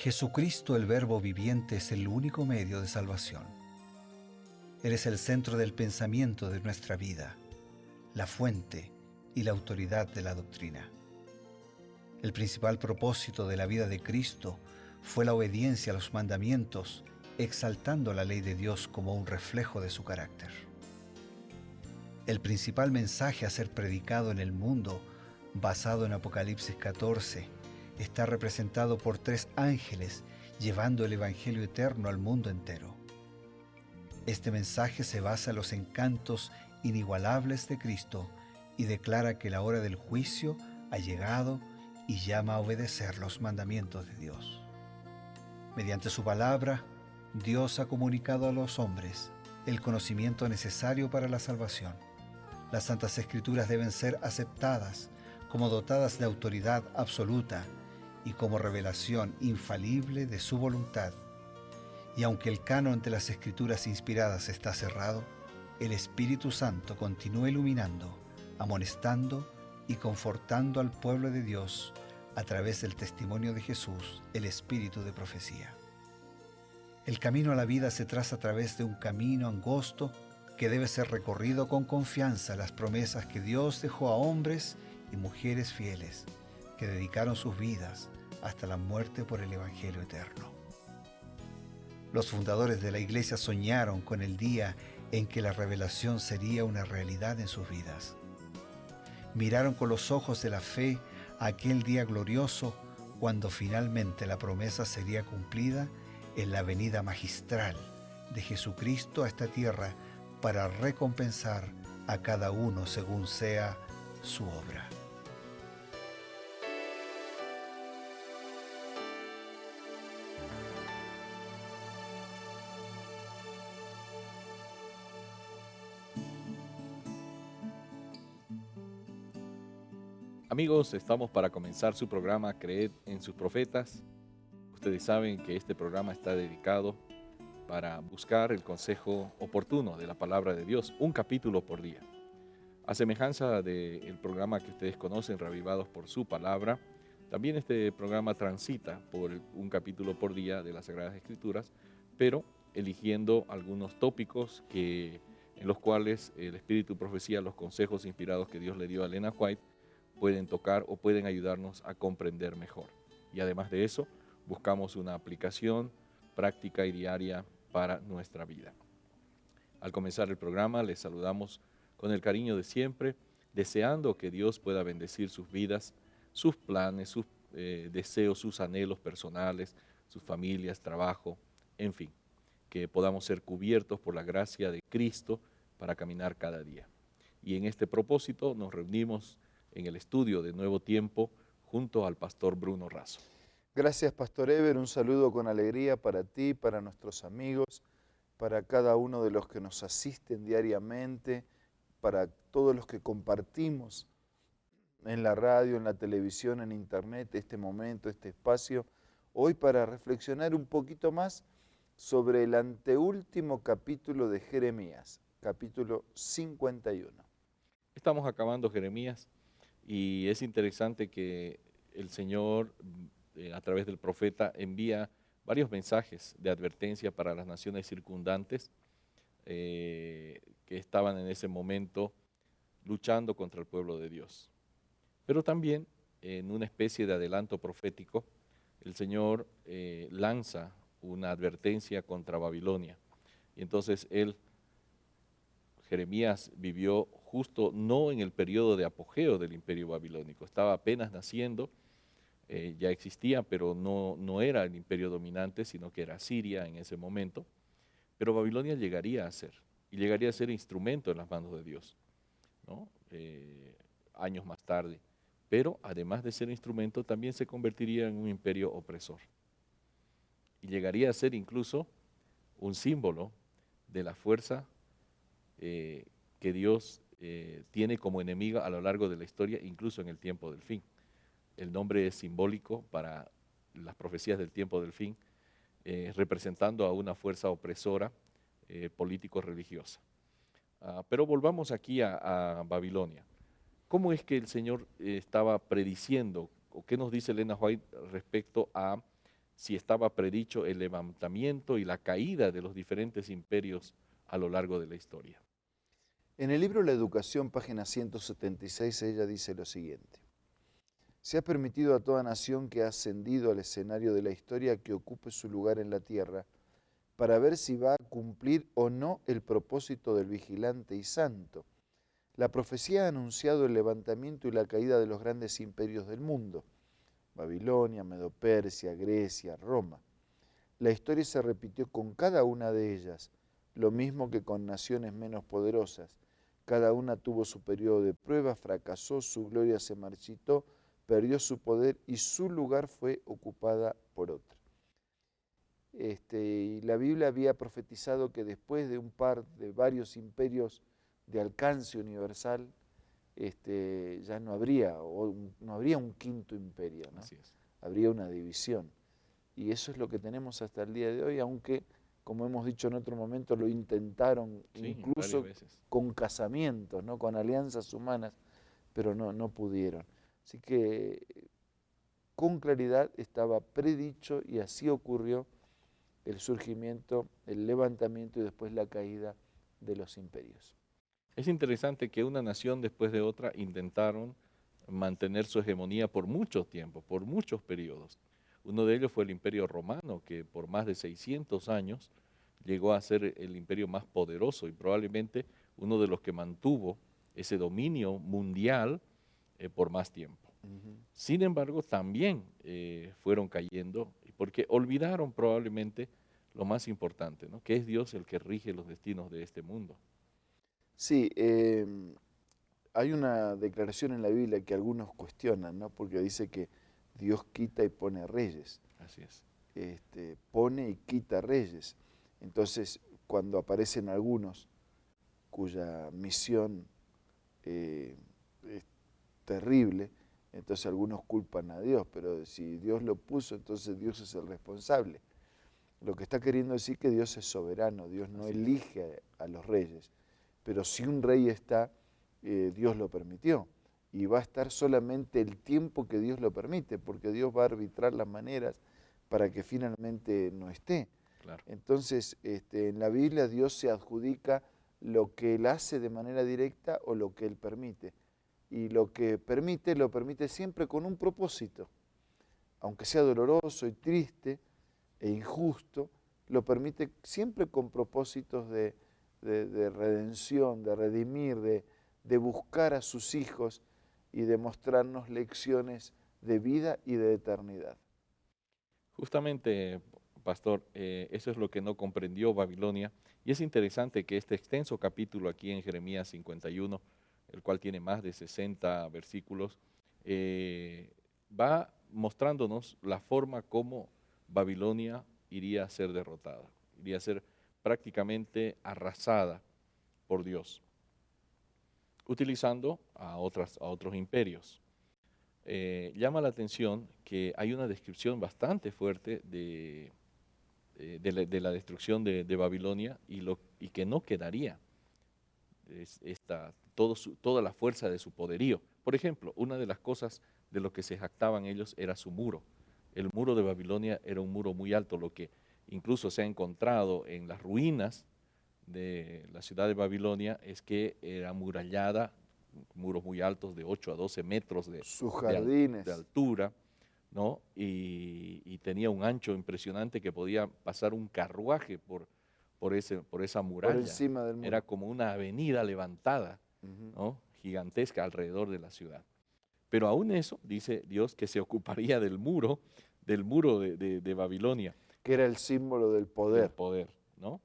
Jesucristo, el Verbo viviente, es el único medio de salvación. Él es el centro del pensamiento de nuestra vida, la fuente y la autoridad de la doctrina. El principal propósito de la vida de Cristo fue la obediencia a los mandamientos, exaltando la ley de Dios como un reflejo de su carácter. El principal mensaje a ser predicado en el mundo, basado en Apocalipsis 14, está representado por 3 ángeles llevando el Evangelio eterno al mundo entero. Este mensaje se basa en los encantos inigualables de Cristo y declara que la hora del juicio ha llegado y llama a obedecer los mandamientos de Dios. Mediante su palabra, Dios ha comunicado a los hombres el conocimiento necesario para la salvación. Las Santas Escrituras deben ser aceptadas como dotadas de autoridad absoluta y como revelación infalible de su voluntad. Y aunque el canon de las Escrituras inspiradas está cerrado, el Espíritu Santo continúa iluminando, amonestando y confortando al pueblo de Dios a través del testimonio de Jesús, el Espíritu de profecía. El camino a la vida se traza a través de un camino angosto que debe ser recorrido con confianza a las promesas que Dios dejó a hombres y mujeres fieles que dedicaron sus vidas hasta la muerte por el Evangelio eterno. Los fundadores de la Iglesia soñaron con el día en que la revelación sería una realidad en sus vidas. Miraron con los ojos de la fe a aquel día glorioso cuando finalmente la promesa sería cumplida en la venida magistral de Jesucristo a esta tierra para recompensar a cada uno según sea su obra. Amigos, estamos para comenzar su programa Creed en sus profetas. Ustedes saben que este programa está dedicado para buscar el consejo oportuno de la palabra de Dios, un capítulo por día. A semejanza del programa que ustedes conocen, Reavivados por su palabra, también este programa transita por un capítulo por día de las Sagradas Escrituras, pero eligiendo algunos tópicos en los cuales el Espíritu Profecía, los consejos inspirados que Dios le dio a Elena White, pueden tocar o pueden ayudarnos a comprender mejor. Y además de eso, buscamos una aplicación práctica y diaria para nuestra vida. Al comenzar el programa, les saludamos con el cariño de siempre, deseando que Dios pueda bendecir sus vidas, sus planes, sus deseos, sus anhelos personales, sus familias, trabajo, en fin, que podamos ser cubiertos por la gracia de Cristo para caminar cada día. Y en este propósito nos reunimos en el estudio de Nuevo Tiempo junto al pastor Bruno Razo. Gracias, Pastor Eber. Un saludo con alegría para ti, para nuestros amigos, para cada uno de los que nos asisten diariamente, para todos los que compartimos en la radio, en la televisión, en internet, este momento, este espacio, hoy para reflexionar un poquito más sobre el anteúltimo capítulo de Jeremías, capítulo 51. Estamos acabando Jeremías y es interesante que el Señor, a través del profeta, envía varios mensajes de advertencia para las naciones circundantes que estaban en ese momento luchando contra el pueblo de Dios. Pero también, en una especie de adelanto profético, el Señor lanza una advertencia contra Babilonia. Y entonces Jeremías vivió justo no en el periodo de apogeo del imperio babilónico, estaba apenas naciendo, ya existía, pero no era el imperio dominante, sino que era Siria en ese momento. Pero Babilonia llegaría a ser instrumento en las manos de Dios, ¿no? Años más tarde. Pero además de ser instrumento, también se convertiría en un imperio opresor. Y llegaría a ser incluso un símbolo de la fuerza que Dios tiene como enemiga a lo largo de la historia, incluso en el tiempo del fin. El nombre es simbólico para las profecías del tiempo del fin, representando a una fuerza opresora político-religiosa. Pero volvamos aquí a Babilonia. ¿Cómo es que el Señor estaba prediciendo, o qué nos dice Elena White respecto a si estaba predicho el levantamiento y la caída de los diferentes imperios a lo largo de la historia. En el libro La Educación, página 176, ella dice lo siguiente: se ha permitido a toda nación que ha ascendido al escenario de la historia que ocupe su lugar en la tierra para ver si va a cumplir o no el propósito del vigilante y santo. La profecía ha anunciado el levantamiento y la caída de los grandes imperios del mundo: Babilonia, Medo-Persia, Grecia, Roma. La historia se repitió con cada una de ellas, lo mismo que con naciones menos poderosas. Cada una tuvo su periodo de prueba, fracasó, su gloria se marchitó, perdió su poder y su lugar fue ocupada por otra. Y la Biblia había profetizado que después de varios imperios de alcance universal, ya no habría un quinto imperio, ¿no? Así es. Habría una división. Y eso es lo que tenemos hasta el día de hoy, aunque, como hemos dicho en otro momento, lo intentaron incluso con casamientos, ¿no? Con alianzas humanas, pero no pudieron. Así que con claridad estaba predicho y así ocurrió el surgimiento, el levantamiento y después la caída de los imperios. Es interesante que una nación después de otra intentaron mantener su hegemonía por mucho tiempo, por muchos periodos. Uno de ellos fue el Imperio Romano, que por más de 600 años llegó a ser el imperio más poderoso y probablemente uno de los que mantuvo ese dominio mundial por más tiempo. Sin embargo, también fueron cayendo porque olvidaron probablemente lo más importante, ¿no? Que es Dios el que rige los destinos de este mundo. Sí, hay una declaración en la Biblia que algunos cuestionan, ¿no? Porque dice que Dios quita y pone reyes. Así es. Pone y quita reyes. Entonces, cuando aparecen algunos cuya misión es terrible, entonces algunos culpan a Dios, pero si Dios lo puso, entonces Dios es el responsable. Lo que está queriendo decir que Dios es soberano, Dios no elige a los reyes, pero si un rey está, Dios lo permitió, y va a estar solamente el tiempo que Dios lo permite, porque Dios va a arbitrar las maneras para que finalmente no esté. Claro. Entonces, en la Biblia Dios se adjudica lo que Él hace de manera directa o lo que Él permite. Y lo que permite, lo permite siempre con un propósito. Aunque sea doloroso y triste e injusto, lo permite siempre con propósitos de redención, de redimir, de buscar a sus hijos y de mostrarnos lecciones de vida y de eternidad. Justamente, pastor, eso es lo que no comprendió Babilonia. Y es interesante que este extenso capítulo aquí en Jeremías 51, el cual tiene más de 60 versículos, va mostrándonos la forma como Babilonia iría a ser derrotada, iría a ser prácticamente arrasada por Dios, utilizando a otros imperios. Llama la atención que hay una descripción bastante fuerte de la destrucción de Babilonia y que no quedaría toda la fuerza de su poderío. Por ejemplo, una de las cosas de lo que se jactaban ellos era su muro. El muro de Babilonia era un muro muy alto, lo que incluso se ha encontrado en las ruinas de la ciudad de Babilonia es que era amurallada, muros muy altos de 8 a 12 metros sus jardines de altura, ¿no? Y tenía un ancho impresionante que podía pasar un carruaje por esa muralla. Por encima del muro. Era como una avenida levantada, ¿no? Gigantesca alrededor de la ciudad. Pero aún eso, dice Dios, que se ocuparía del muro de Babilonia. Que era el símbolo del poder. Del poder, ¿no?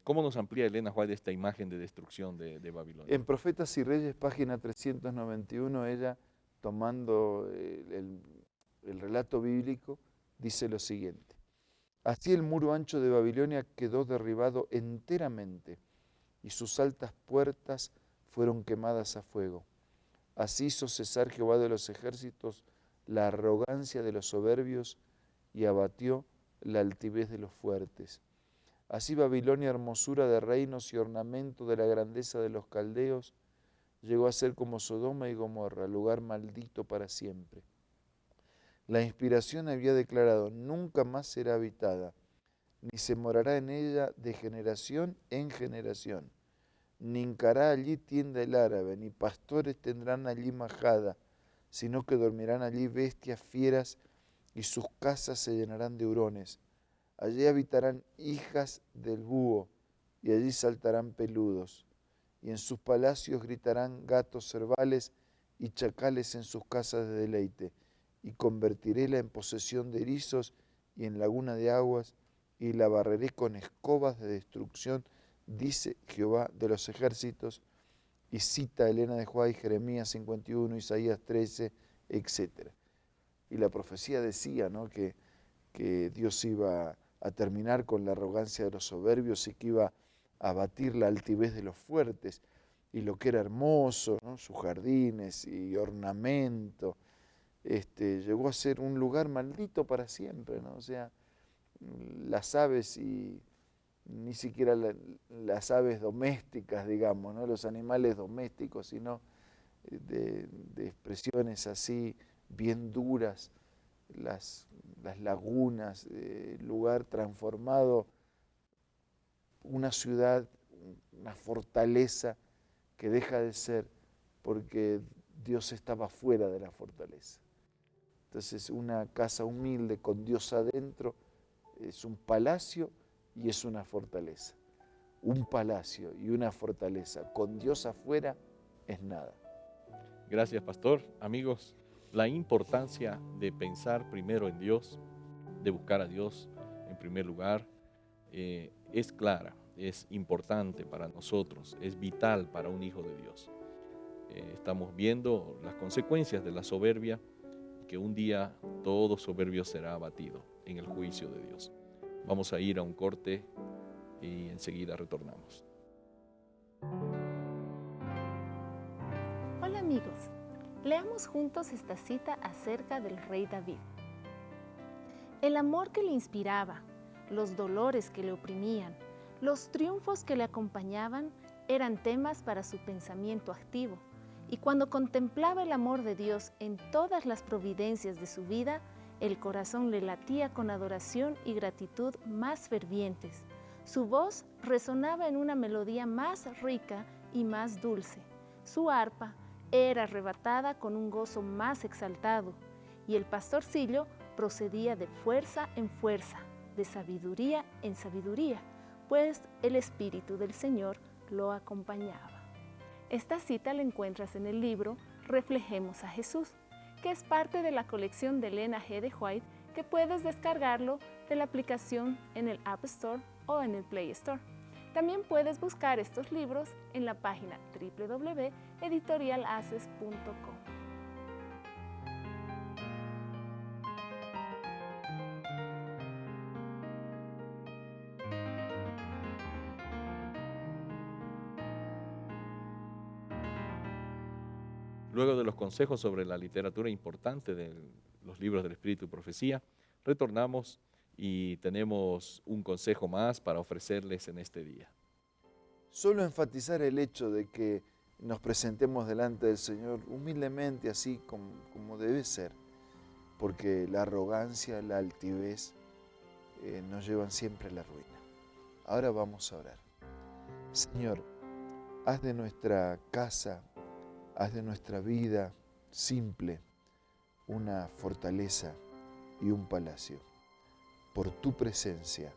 ¿Cómo nos amplía Elena White esta imagen de destrucción de Babilonia? En Profetas y Reyes, página 391, ella, tomando el relato bíblico, dice lo siguiente: así el muro ancho de Babilonia quedó derribado enteramente, y sus altas puertas fueron quemadas a fuego. Así hizo cesar Jehová de los ejércitos la arrogancia de los soberbios y abatió la altivez de los fuertes. Así Babilonia, hermosura de reinos y ornamento de la grandeza de los caldeos, llegó a ser como Sodoma y Gomorra, lugar maldito para siempre. La inspiración había declarado: nunca más será habitada, ni se morará en ella de generación en generación. Ni hincará allí tienda el árabe, ni pastores tendrán allí majada, sino que dormirán allí bestias fieras, y sus casas se llenarán de hurones. Allí habitarán hijas del búho, y allí saltarán peludos. Y en sus palacios gritarán gatos cervales y chacales en sus casas de deleite. Y convertiréla en posesión de erizos y en laguna de aguas, y la barreré con escobas de destrucción, dice Jehová de los ejércitos. Y cita Elena de White, Jeremías 51, Isaías 13, etc. Y la profecía decía, ¿no?, que Dios iba a terminar con la arrogancia de los soberbios y que iba a abatir la altivez de los fuertes. Y lo que era hermoso, ¿no?, sus jardines y ornamento, llegó a ser un lugar maldito para siempre, ¿no? O sea, las aves y ni siquiera las aves domésticas, digamos, ¿no?, los animales domésticos, sino de expresiones así bien duras, las lagunas, lugar transformado, una ciudad, una fortaleza que deja de ser porque Dios estaba fuera de la fortaleza. Entonces, una casa humilde con Dios adentro es un palacio y es una fortaleza. Un palacio y una fortaleza con Dios afuera es nada. Gracias, pastor. Amigos, la importancia de pensar primero en Dios, de buscar a Dios en primer lugar, es clara, es importante para nosotros, es vital para un hijo de Dios. Estamos viendo las consecuencias de la soberbia, que un día todo soberbio será abatido en el juicio de Dios. Vamos a ir a un corte y enseguida retornamos. Hola amigos, leamos juntos esta cita acerca del rey David. El amor que le inspiraba, los dolores que le oprimían, los triunfos que le acompañaban eran temas para su pensamiento activo, y cuando contemplaba el amor de Dios en todas las providencias de su vida, el corazón le latía con adoración y gratitud más fervientes. Su voz resonaba en una melodía más rica y más dulce. Su arpa era arrebatada con un gozo más exaltado, y el pastorcillo procedía de fuerza en fuerza, de sabiduría en sabiduría, pues el Espíritu del Señor lo acompañaba. Esta cita la encuentras en el libro Reflejemos a Jesús, que es parte de la colección de Elena G. de White, que puedes descargarlo de la aplicación en el App Store o en el Play Store. También puedes buscar estos libros en la página www.editorialaces.com. Luego de los consejos sobre la literatura importante de los libros del Espíritu y Profecía, retornamos y tenemos un consejo más para ofrecerles en este día. Solo enfatizar el hecho de que nos presentemos delante del Señor humildemente, así como debe ser, porque la arrogancia, la altivez nos llevan siempre a la ruina. Ahora vamos a orar. Señor, haz de nuestra casa, haz de nuestra vida simple una fortaleza y un palacio. Por tu presencia,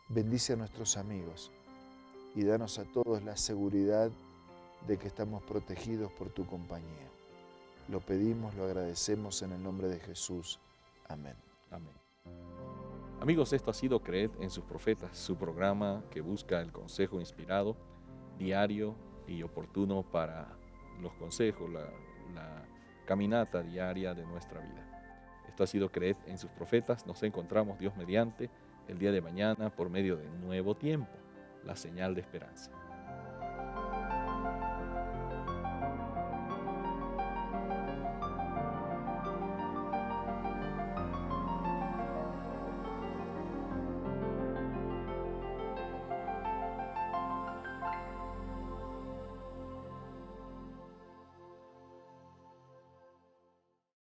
bendice a nuestros amigos y danos a todos la seguridad de que estamos protegidos por tu compañía. Lo pedimos, lo agradecemos en el nombre de Jesús. Amén. Amén. Amigos, esto ha sido Creed en sus profetas, su programa que busca el consejo inspirado, diario y oportuno para los consejos, la caminata diaria de nuestra vida. Esto ha sido Creed en sus profetas. Nos encontramos, Dios mediante, el día de mañana por medio de Nuevo Tiempo, la señal de esperanza.